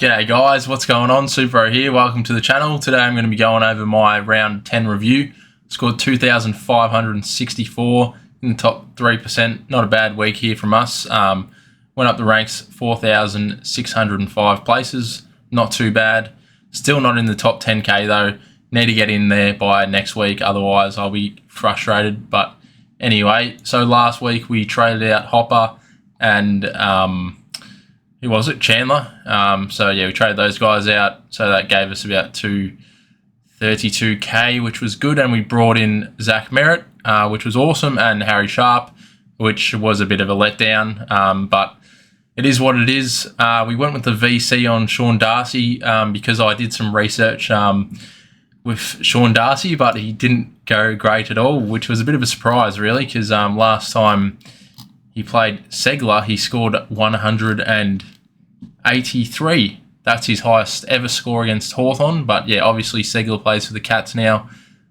G'day guys, what's going on? Supero here, welcome to the channel. Today I'm going to be going over my round 10 review. Scored 2,564 in the top 3%. Not a bad week here from us. Went up the ranks 4,605 places. Not too bad. Still not in the top 10k though. Need to get in there by next week, otherwise I'll be frustrated. But anyway, so last week we traded out Hopper and who was it? Chandler. So yeah, we traded those guys out. So that gave us about 232k, which was good. And we brought in Zach Merritt, which was awesome, and Harry Sharp, which was a bit of a letdown. But it is what it is. We went with the VC on Sean Darcy because I did some research with Sean Darcy, but he didn't go great at all, which was a bit of a surprise, really, because last time he played Segler, he scored 183. That's his highest ever score against Hawthorn. But yeah, obviously Segler plays for the Cats now.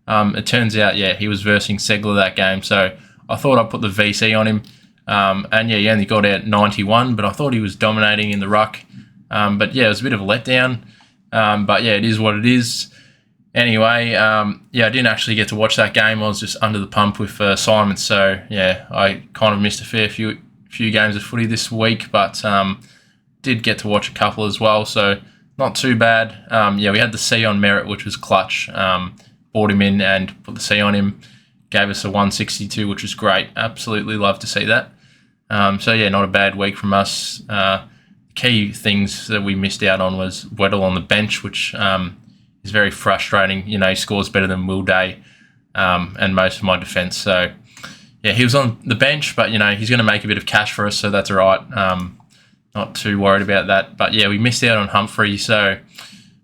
It turns out, yeah, he was versing Segler that game. So I thought I'd put the VC on him. And yeah, he only got out 91, but I thought he was dominating in the ruck. But yeah, it was a bit of a letdown. But yeah, it is what it is. Anyway, yeah, I didn't actually get to watch that game. I was just under the pump with Simon. So yeah, I kind of missed a fair few games of footy this week, but did get to watch a couple as well. So not too bad. Yeah, we had the C on Merritt, which was clutch. Brought him in and put the C on him. Gave us a 162, which was great. Absolutely love to see that. So yeah, not a bad week from us. Key things that we missed out on was Weddle on the bench, which is very frustrating. You know, he scores better than Will Day and most of my defence. So yeah, he was on the bench, but you know, he's going to make a bit of cash for us, so that's all right. Not too worried about that. But yeah, we missed out on Humphrey, so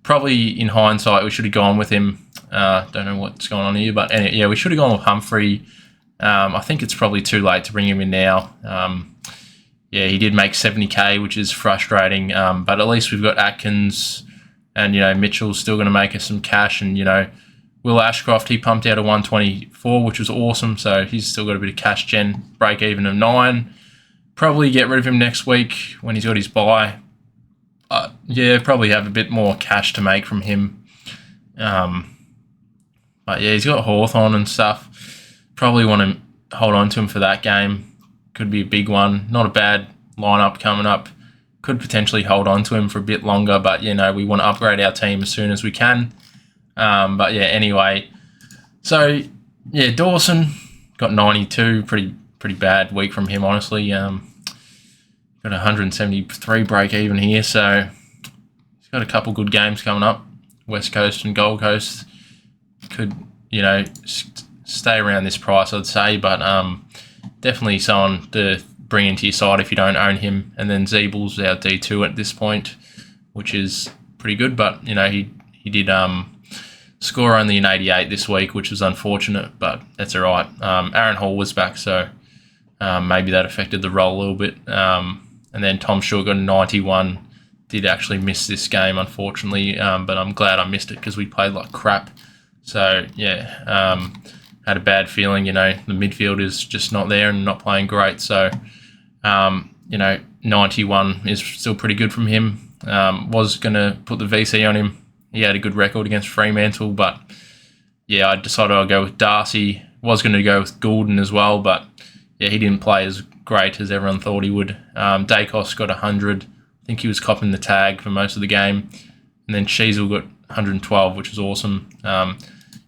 probably in hindsight we should have gone with him. Don't know what's going on here, but anyway, yeah, we should have gone with Humphrey. I think it's probably too late to bring him in now. Yeah, he did make 70k, which is frustrating, but at least we've got Atkins, and you know, Mitchell's still going to make us some cash, and you know, Will Ashcroft, he pumped out a 124, which was awesome, so he's still got a bit of cash gen, break even of 9. Probably get rid of him next week when he's got his bye. Yeah, probably have a bit more cash to make from him. But yeah, he's got Hawthorn and stuff. Probably want to hold on to him for that game. Could be a big one. Not a bad lineup coming up. Could potentially hold on to him for a bit longer, but you know, we want to upgrade our team as soon as we can. But yeah, anyway. So yeah, Dawson got 92. Pretty bad week from him, honestly. Got 173 break even here, so he's got a couple good games coming up. West Coast and Gold Coast could, you know, stay around this price, I'd say, but definitely someone to bring into your side if you don't own him. And then Zeebel's our D2 at this point, which is pretty good, but you know, he did score only an 88 this week, which was unfortunate, but that's all right. Aaron Hall was back, so maybe that affected the roll a little bit. And then Tom Shaw got a 91. Did actually miss this game, unfortunately, but I'm glad I missed it because we played like crap. So, yeah, had a bad feeling, you know, the midfield is just not there and not playing great. So, you know, 91 is still pretty good from him. Was going to put the VC on him. He had a good record against Fremantle, but, yeah, I decided I'd go with Darcy. Was going to go with Goulden as well, but, yeah, he didn't play as great as everyone thought he would. Dacos got 100. I think he was copping the tag for most of the game. And then Sheasel got 112, which was awesome. You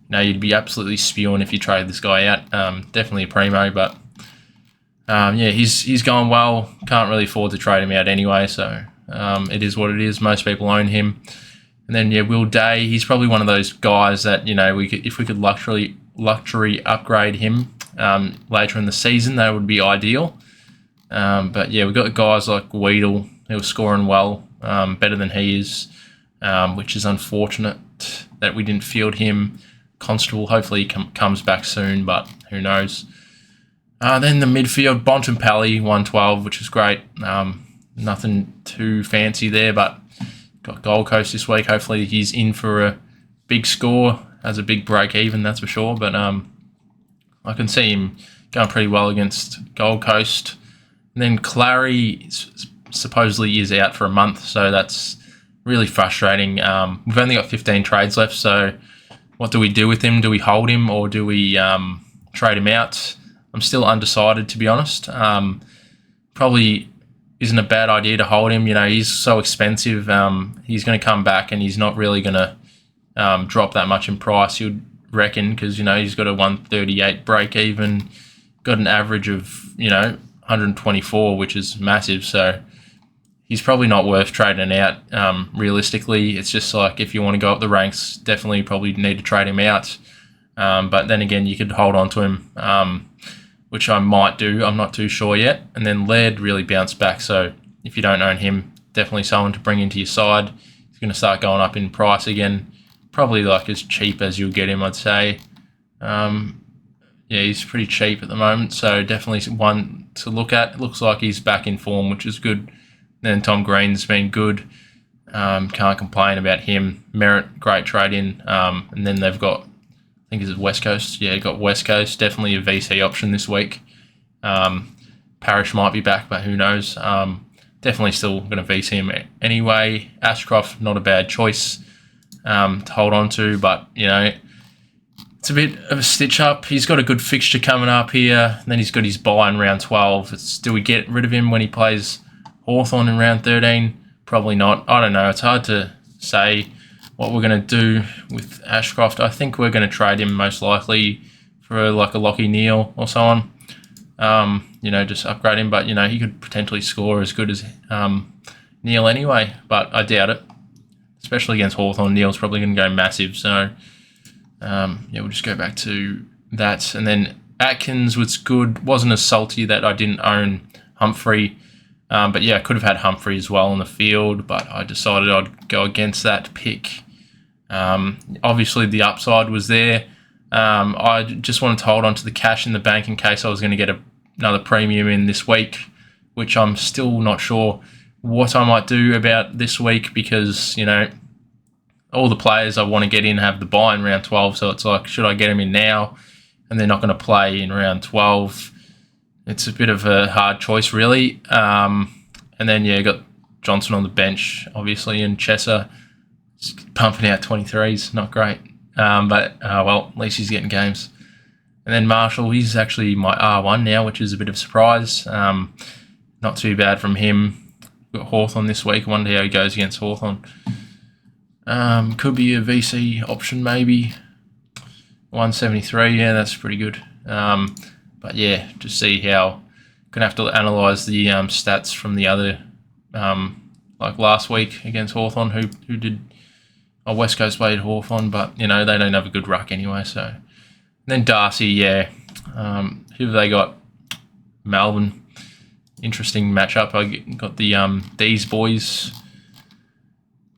know, you'd be absolutely spewing if you trade this guy out. Definitely a primo, but yeah, he's going well. Can't really afford to trade him out anyway, so it is what it is. Most people own him. And then, yeah, Will Day, he's probably one of those guys that, you know, if we could luxury upgrade him later in the season, that would be ideal. But yeah, we've got guys like Weedle who are scoring well, better than he is, which is unfortunate that we didn't field him. Constable, hopefully he comes back soon, but who knows. Then the midfield, Bontempelli, 112, which is great. Nothing too fancy there, but got Gold Coast this week. Hopefully he's in for a big score, has a big break even, that's for sure. But I can see him going pretty well against Gold Coast. And then Clary supposedly is out for a month, so that's really frustrating. We've only got 15 trades left, so what do we do with him? Do we hold him or do we trade him out? I'm still undecided, to be honest. Probably isn't a bad idea to hold him. He's so expensive. He's going to come back and he's not really going to drop that much in price, you'd reckon, because, he's got a 138 break even, got an average of, 124, which is massive. So he's probably not worth trading out. Realistically, it's just like if you want to go up the ranks, definitely probably need to trade him out. But then again, you could hold on to him, which I might do. I'm not too sure yet. And then Laird really bounced back. So if you don't own him, definitely someone to bring into your side. He's going to start going up in price again. Probably like as cheap as you'll get him, I'd say. Yeah, he's pretty cheap at the moment. So definitely one to look at. It looks like he's back in form, which is good. Then Tom Green's been good. Can't complain about him. Merritt, great trade in. And then they've got, I think it's West Coast. Yeah, got West Coast. Definitely a VC option this week. Parrish might be back, but who knows. Definitely still going to VC him anyway. Ashcroft, not a bad choice to hold on to, but, it's a bit of a stitch up. He's got a good fixture coming up here. And then he's got his bye in round 12. Do we get rid of him when he plays Hawthorn in round 13? Probably not. I don't know. It's hard to say what we're going to do with Ashcroft. I think we're going to trade him most likely for like a Lockie Neal or so on. Just upgrade him. But, he could potentially score as good as Neal anyway. But I doubt it. Especially against Hawthorn. Neal's probably going to go massive. So, we'll just go back to that. And then Atkins was good. Wasn't as salty that I didn't own Humphrey. But yeah, I could have had Humphrey as well in the field, but I decided I'd go against that pick. Obviously, the upside was there. I just wanted to hold on to the cash in the bank in case I was going to get another premium in this week, which I'm still not sure what I might do about this week because, all the players I want to get in have the bye in round 12, so it's like, should I get them in now? And they're not going to play in round 12. It's a bit of a hard choice, really. And then, you got Johnson on the bench, obviously, and Chesser pumping out 23s. Not great. But at least he's getting games. And then Marshall, he's actually my R1 now, which is a bit of a surprise. Not too bad from him. Got Hawthorn this week. I wonder how he goes against Hawthorn. Could be a VC option, maybe. 173, yeah, that's pretty good. But yeah, just see how. Gonna have to analyse the stats from the other, like last week against Hawthorn, who did. West Coast played Hawthorn, but they don't have a good ruck anyway. So, and then Darcy, yeah. Who have they got? Melbourne. Interesting matchup. I got the these boys.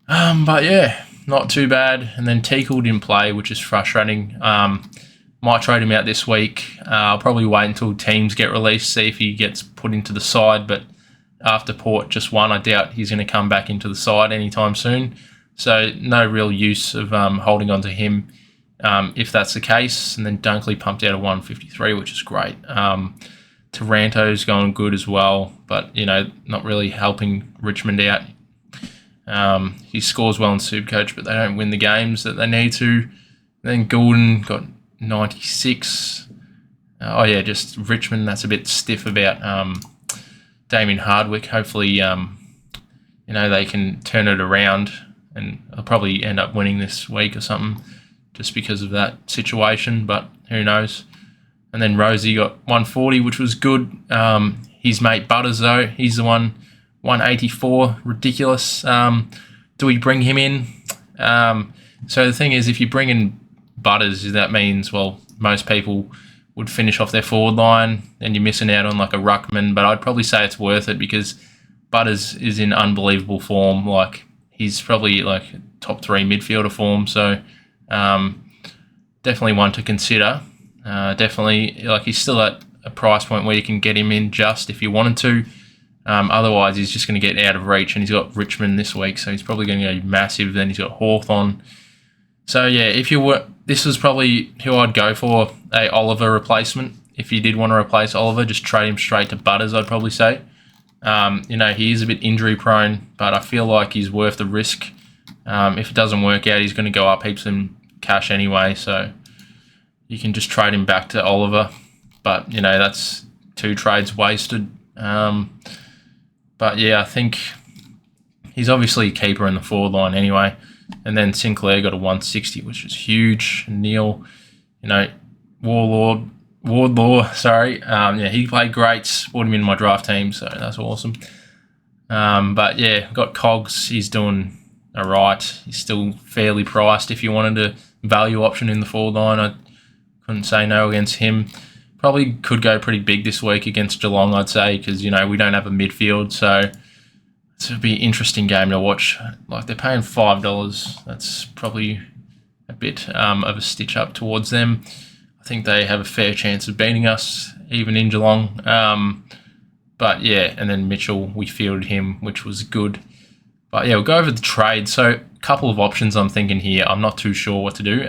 But yeah, not too bad. And then Teakle didn't play, which is frustrating. Might trade him out this week. I'll probably wait until teams get released, see if he gets put into the side. But after Port just won, I doubt he's going to come back into the side anytime soon. So no real use of holding on to him if that's the case. And then Dunkley pumped out a 153, which is great. Taranto's going good as well, but, not really helping Richmond out. He scores well in SuperCoach, but they don't win the games that they need to. Then Goulden got 96. Just Richmond, that's a bit stiff about Damien Hardwick. Hopefully, they can turn it around and they'll probably end up winning this week or something just because of that situation, but who knows. And then Rosie got 140, which was good. His mate Butters, though, he's the one, 184, ridiculous. Do we bring him in? So the thing is, if you bring in Butters, that means, most people would finish off their forward line and you're missing out on like a ruckman, but I'd probably say it's worth it because Butters is in unbelievable form. Like, he's probably like top 3 midfielder form, so definitely one to consider. Definitely, he's still at a price point where you can get him in just if you wanted to. Otherwise, he's just going to get out of reach, and he's got Richmond this week, so he's probably going to go massive. Then he's got Hawthorn. So yeah, this was probably who I'd go for, a Oliver replacement. If you did want to replace Oliver, just trade him straight to Butters, I'd probably say. He is a bit injury prone, but I feel like he's worth the risk. If it doesn't work out, he's going to go up heaps in cash anyway, so you can just trade him back to Oliver. But, that's 2 trades wasted. But, yeah, I think he's obviously a keeper in the forward line anyway. And then Sinclair got a 160, which is huge. Neil, Wardlaw, sorry. He played great. Brought him in my draft team, so that's awesome. But, yeah, got Cogs. He's doing all right. He's still fairly priced. If you wanted a value option in the forward line, I couldn't say no against him. Probably could go pretty big this week against Geelong, I'd say, because, we don't have a midfield, so it's a be an interesting game to watch. Like, they're paying $5. That's probably a bit of a stitch up towards them. I think they have a fair chance of beating us, even in Geelong. But, yeah, and then Mitchell, we fielded him, which was good. But, yeah, we'll go over the trade. So, a couple of options I'm thinking here. I'm not too sure what to do.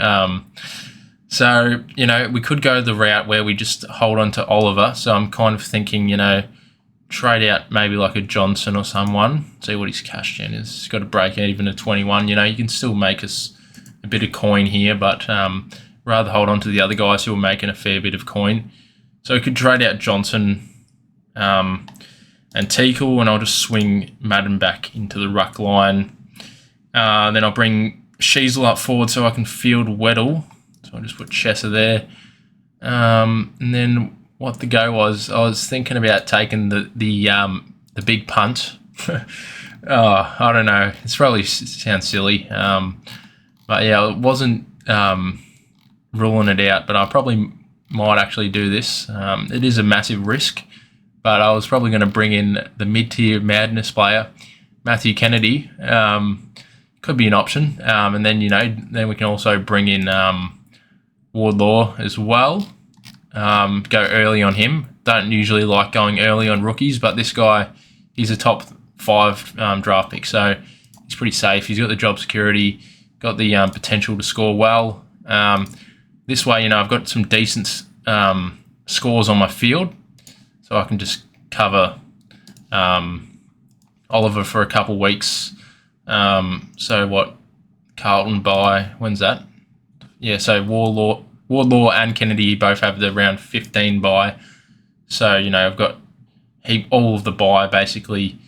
So, we could go the route where we just hold on to Oliver. So, I'm kind of thinking, trade out maybe like a Johnson or someone. See what his cash gen is. He's got to break even at 21. You can still make us a bit of coin here, but rather hold on to the other guys who are making a fair bit of coin. So, we could trade out Johnson and Teakle, and I'll just swing Madden back into the ruck line. Then I'll bring Sheasel up forward so I can field Weddle. So I'll just put Chesser there. And then what the go was, I was thinking about taking the big punt. I don't know. It's probably sounds silly. But yeah, I wasn't ruling it out, but I probably might actually do this. It is a massive risk, but I was probably going to bring in the mid-tier madness player, Matthew Kennedy. Could be an option. And then, then we can also bring in Wardlaw as well. Go early on him. Don't usually like going early on rookies, but this guy, he's a top 5 draft pick, so he's pretty safe. He's got the job security, got the potential to score well. This way, I've got some decent scores on my field, so I can just cover Oliver for a couple weeks. So what? Carlton buy, when's that? Yeah, so Wardlaw and Kennedy both have the round 15 buy. So, I've got all of the buy, basically,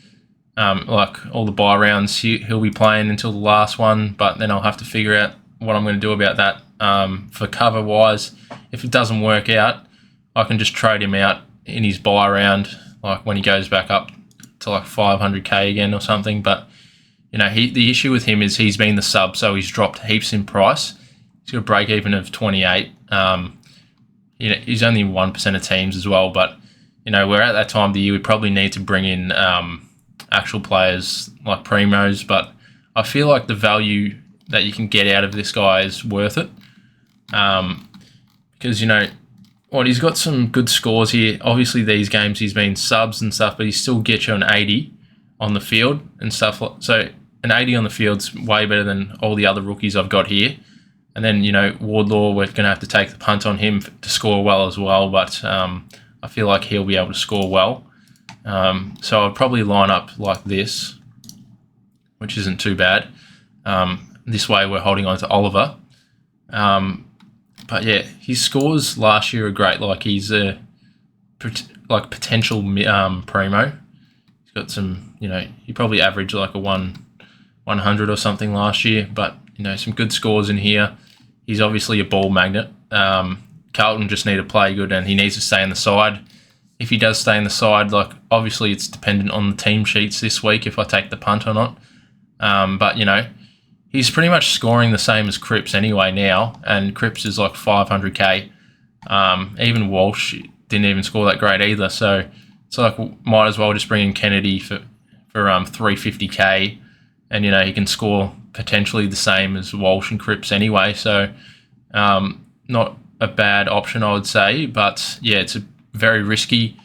like all the buy rounds he'll be playing until the last one, but then I'll have to figure out what I'm going to do about that. For cover-wise, if it doesn't work out, I can just trade him out in his buy round, like when he goes back up to like 500k again or something. But, the issue with him is he's been the sub, so he's dropped heaps in price. He's got a break even of 28. He's only 1% of teams as well, but we're at that time of the year. We probably need to bring in actual players like Primos, but I feel like the value that you can get out of this guy is worth it. Because he's got some good scores here. Obviously, these games he's been subs and stuff, but he still gets you an 80 on the field and stuff. So an 80 on the field's way better than all the other rookies I've got here. And then, Wardlaw, we're going to have to take the punt on him to score well as well, but I feel like he'll be able to score well. So I'd probably line up like this, which isn't too bad. This way we're holding on to Oliver. But yeah, his scores last year are great. Like, he's a potential primo. He's got some, he probably averaged like a 100 or something last year, but some good scores in here. He's obviously a ball magnet. Carlton just need to play good, and he needs to stay in the side. If he does stay in the side, obviously it's dependent on the team sheets this week if I take the punt or not. But he's pretty much scoring the same as Cripps anyway now, and Cripps is like 500k. Even Walsh didn't even score that great either, so it's like might as well just bring in Kennedy for 350k, and he can score potentially the same as Walsh and Cripps anyway. So not a bad option, I would say, but yeah, it's very risky.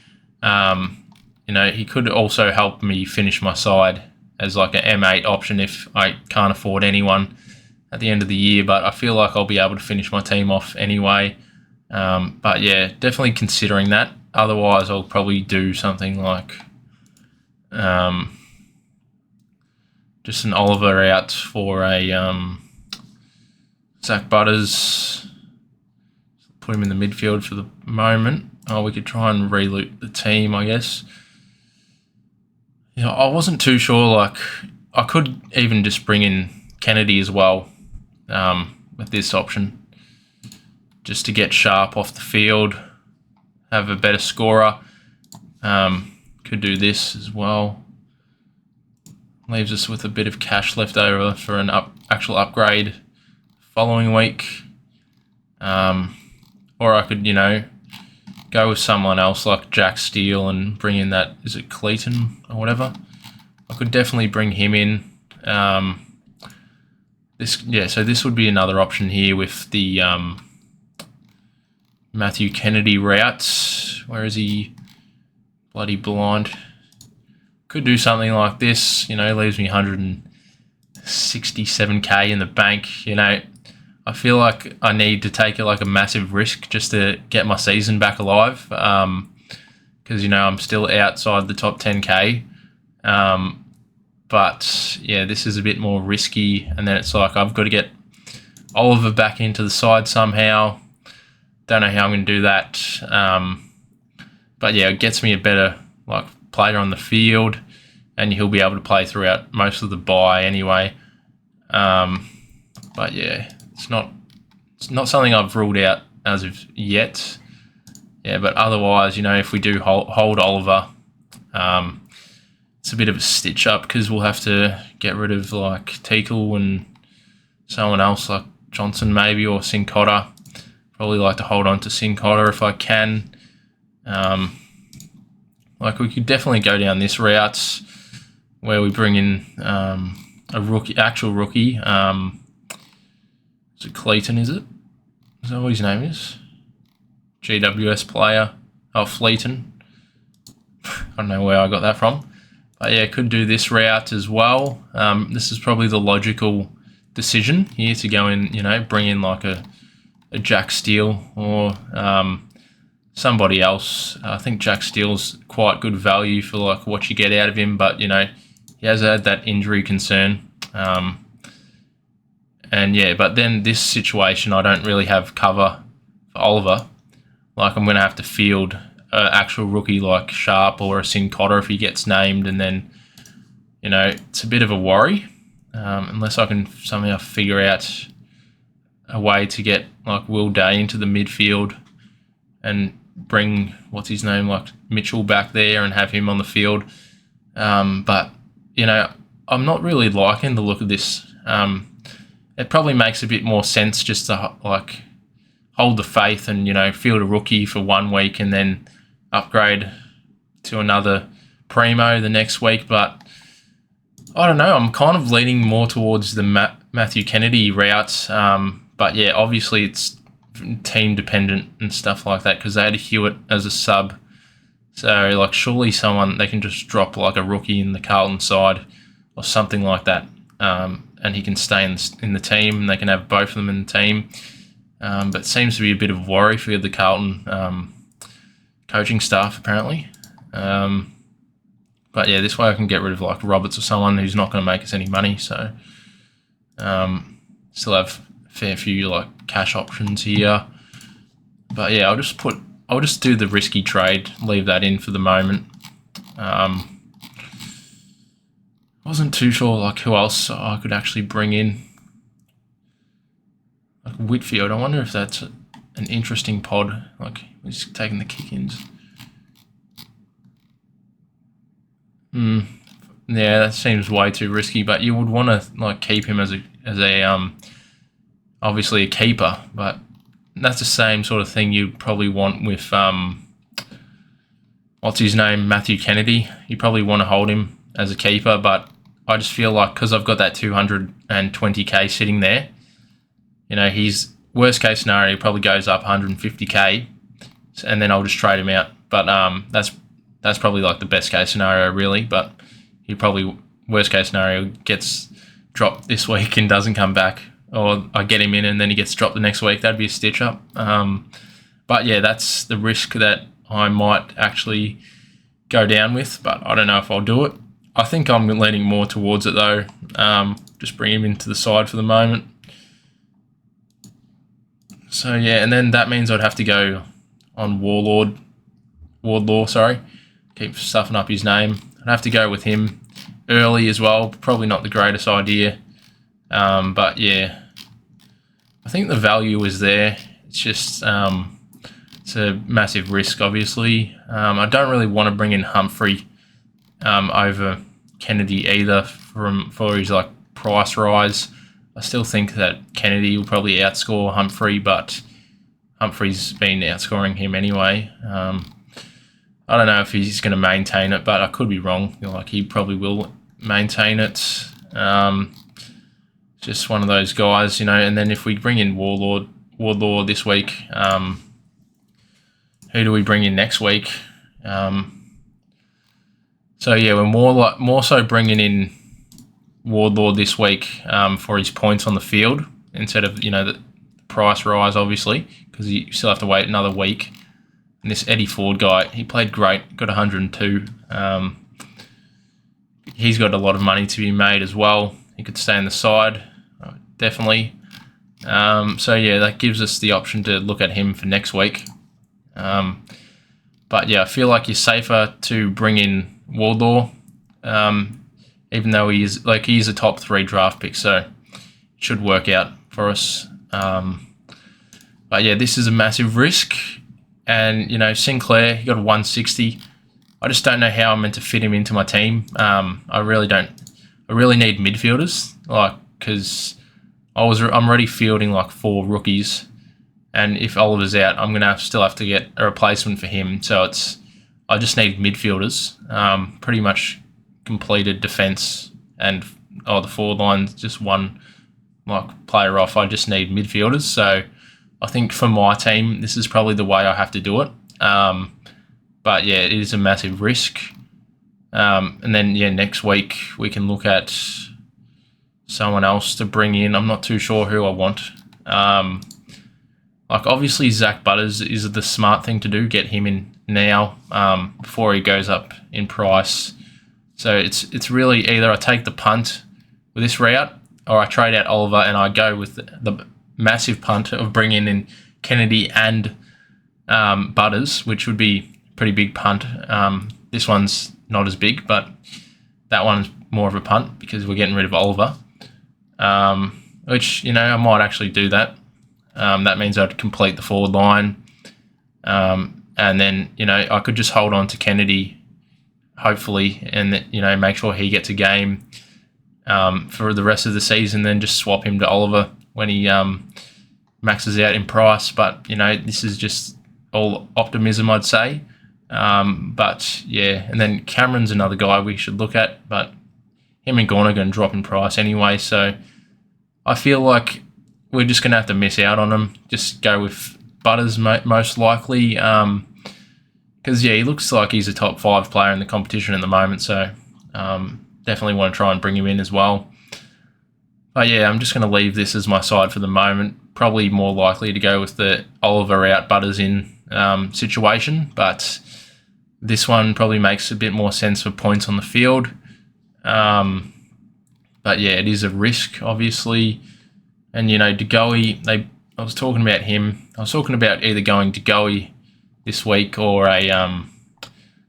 He could also help me finish my side as like an M8 option if I can't afford anyone at the end of the year, but I feel like I'll be able to finish my team off anyway. But yeah, definitely considering that. Otherwise, I'll probably do something like Just an Oliver out for a Zach Butters. Put him in the midfield for the moment. Oh, we could try and reloot the team, I guess. I wasn't too sure. Like, I could even just bring in Kennedy as well with this option, just to get Sharp off the field, have a better scorer. Could do this as well. Leaves us with a bit of cash left over for an actual upgrade following week. Or I could, go with someone else like Jack Steele and bring in that, is it Clayton or whatever? I could definitely bring him in. So this would be another option here with the Matthew Kennedy route. Where is he? Bloody blind. Could do something like this, leaves me 167k in the bank. I feel like I need to take a massive risk just to get my season back alive, because I'm still outside the top 10k. But yeah, this is a bit more risky, and then it's like I've got to get Oliver back into the side somehow. Don't know how I'm going to do that. But yeah, it gets me a better player on the field, and he'll be able to play throughout most of the bye anyway. But yeah, it's not something I've ruled out as of yet. Yeah, but otherwise, if we do hold Oliver, it's a bit of a stitch up because we'll have to get rid of Teakle and someone else like Johnson maybe, or Sincotta. Probably like to hold on to Sincotta if I can. We could definitely go down this route where we bring in a actual rookie. Is it Clayton, is it? Is that what his name is? GWS player. Oh, Fleeton. I don't know where I got that from. But yeah, could do this route as well. This is probably the logical decision here to go in, bring in a Jack Steele or somebody else. I think Jack Steele's quite good value for what you get out of him, but he has had that injury concern. And yeah, but then this situation, I don't really have cover for Oliver. I'm going to have to field an actual rookie like Sharp or a Sincotta if he gets named, and then, it's a bit of a worry unless I can somehow figure out a way to get Will Day into the midfield and bring Mitchell back there and have him on the field. But I'm not really liking the look of this. It probably makes a bit more sense just to hold the faith and field a rookie for 1 week and then upgrade to another primo the next week. But I don't know, I'm kind of leaning more towards the Matthew Kennedy route. But yeah, obviously it's team dependent and stuff like that because they had Hewitt as a sub. So surely they can just drop a rookie in the Carlton side or something like that, and he can stay in the team and they can have both of them in the team. But it seems to be a bit of a worry for the Carlton coaching staff apparently. But yeah, this way I can get rid of Roberts or someone who's not going to make us any money. So still have a fair few cash options here. But yeah, I'll just do the risky trade, leave that in for the moment. Wasn't too sure who else I could actually bring in. Whitfield, I wonder if that's an interesting pod. He's taking the kick-ins. Yeah, that seems way too risky. But you would want to keep him as a obviously a keeper. But that's the same sort of thing you'd probably want with what's his name, Matthew Kennedy. You probably want to hold him as a keeper, but I just feel because I've got that 220k sitting there, his worst case scenario probably goes up 150k, and then I'll just trade him out. But that's probably the best case scenario really. But he probably, worst case scenario, gets dropped this week and doesn't come back, or I get him in and then he gets dropped the next week. That'd be a stitch up. But yeah, that's the risk that I might actually go down with, but I don't know if I'll do it. I think I'm leaning more towards it though. Just bring him into the side for the moment. So yeah, and then that means I'd have to go on Wardlaw, sorry. Keep stuffing up his name. I'd have to go with him early as well. Probably not the greatest idea. But yeah, I think the value is there. It's just it's a massive risk, obviously. I don't really want to bring in Humphrey over Kennedy either for his like price rise. I still think that Kennedy will probably outscore Humphrey, but Humphrey's been outscoring him anyway. I don't know if he's going to maintain it, but I could be wrong. Like, he probably will maintain it. Just one of those guys, And then if we bring in Wardlaw this week, who do we bring in next week? So yeah, we're more so bringing in Wardlaw this week for his points on the field instead of the price rise, obviously, because you still have to wait another week. And this Eddie Ford guy, he played great, got 102. He's got a lot of money to be made as well. He could stay on the side, definitely. So yeah, that gives us the option to look at him for next week. But yeah, I feel like you're safer to bring in Wardlaw, even though he's a top 3 draft pick, so it should work out for us. But yeah, this is a massive risk. And, Sinclair, he got a 160. I just don't know how I'm meant to fit him into my team. I really need midfielders, because I'm already fielding 4 rookies. And if Oliver's out, I'm going to still have to get a replacement for him. So I just need midfielders. Pretty much completed defence and the forward line's just one player off. I just need midfielders. So I think for my team, this is probably the way I have to do it. But yeah, it is a massive risk. And then next week we can look at someone else to bring in. I'm not too sure who I want. Obviously Zach Butters is the smart thing to do. Get him in now before he goes up in price. So it's really either I take the punt with this route or I trade out Oliver and I go with the massive punt of bringing in Kennedy and Butters, which would be a pretty big punt. This one's not as big, but that one's more of a punt because we're getting rid of Oliver, which, I might actually do that. That means I'd complete the forward line. And then, I could just hold on to Kennedy, hopefully, and, make sure he gets a game for the rest of the season, then just swap him to Oliver when he maxes out in price. But, this is just all optimism, I'd say. But, yeah, and then Cameron's another guy we should look at, but him and Gorn are going to drop in price anyway, so I feel like we're just going to have to miss out on him. Just go with Butters most likely, because, he looks like he's a top 5 player in the competition at the moment, so definitely want to try and bring him in as well. But yeah, I'm just going to leave this as my side for the moment. Probably more likely to go with the Oliver out, Butters in situation, but this one probably makes a bit more sense for points on the field. But yeah, it is a risk, obviously. And, DeGoey, I was talking about him. I was talking about either going DeGoey this week or a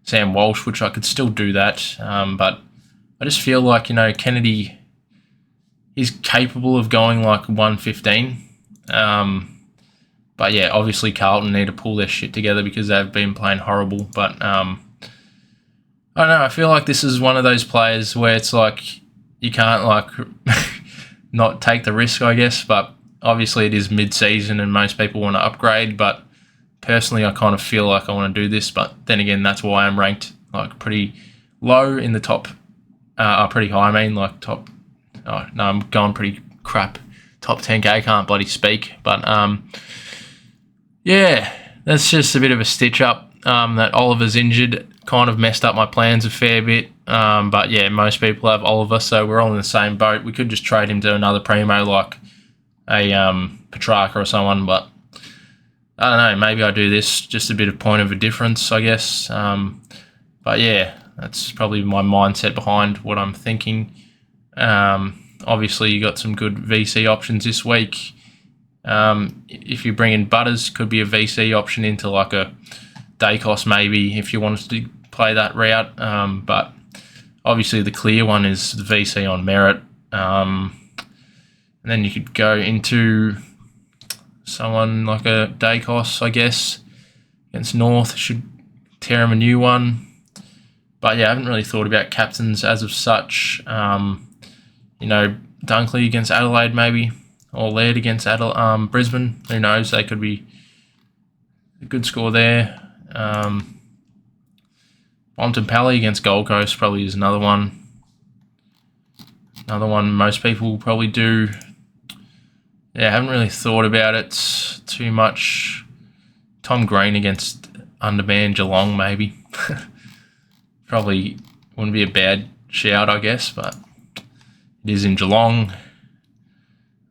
Sam Walsh, which I could still do that. But I just feel like, Kennedy, he's capable of going 115. But yeah, obviously Carlton need to pull their shit together because they've been playing horrible. But I don't know. I feel like this is one of those players where it's you can't not take the risk, I guess. But obviously it is mid-season and most people want to upgrade. But personally, I kind of feel like I want to do this. But then again, that's why I'm ranked pretty low in the top. Pretty high, I mean, top. Oh no, I'm going pretty crap. Top 10k, can't bloody speak. But yeah, that's just a bit of a stitch up. That Oliver's injured kind of messed up my plans a fair bit. But yeah, most people have Oliver, so we're all in the same boat. We could just trade him to another primo like a Petrarca or someone, but I don't know. Maybe I do this, just a bit of point of a difference, I guess. But yeah, That's probably my mindset behind what I'm thinking. Obviously, you got some good VC options this week. If you bring in Butters, could be a VC option into like a Dacos maybe if you wanted to play that route. But obviously the clear one is the VC on Merit. And then you could go into someone like a Dacos, I guess, against North. Should tear him a new one. But yeah, I haven't really thought about captains as of such. Dunkley against Adelaide maybe, or Laird against Brisbane. Who knows? They could be a good score there. Bontempelli against Gold Coast probably is another one. Another one most people probably do. Yeah, I haven't really thought about it too much. Tom Green against undermanned Geelong maybe. Probably wouldn't be a bad shout, I guess, but it is in Geelong.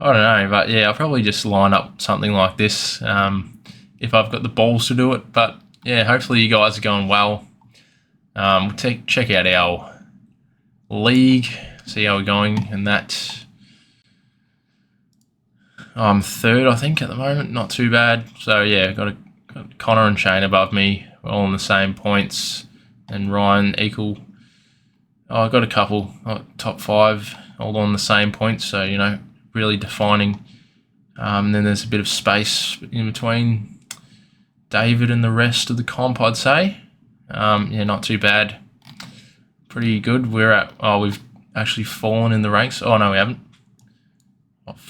I don't know, but yeah, I'll probably just line up something like this if I've got the balls to do it. But yeah, hopefully you guys are going well. Check out our league, see how we're going, and that. I'm third, I think, at the moment. Not too bad. So yeah, got Connor and Shane above me. We're all on the same points, and Ryan equal. Oh, I got a couple top 5, all on the same points. So really defining. And then there's a bit of space in between David and the rest of the comp, I'd say. Yeah, not too bad. Pretty good. We've actually fallen in the ranks. Oh no, we haven't.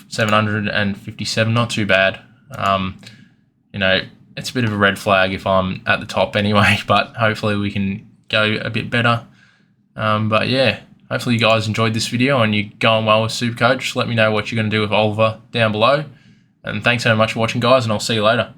757, not too bad. It's a bit of a red flag if I'm at the top anyway, but hopefully we can go a bit better. But yeah, hopefully you guys enjoyed this video and you're going well with SuperCoach. Let me know what you're going to do with Oliver down below. And thanks so much for watching, guys, and I'll see you later.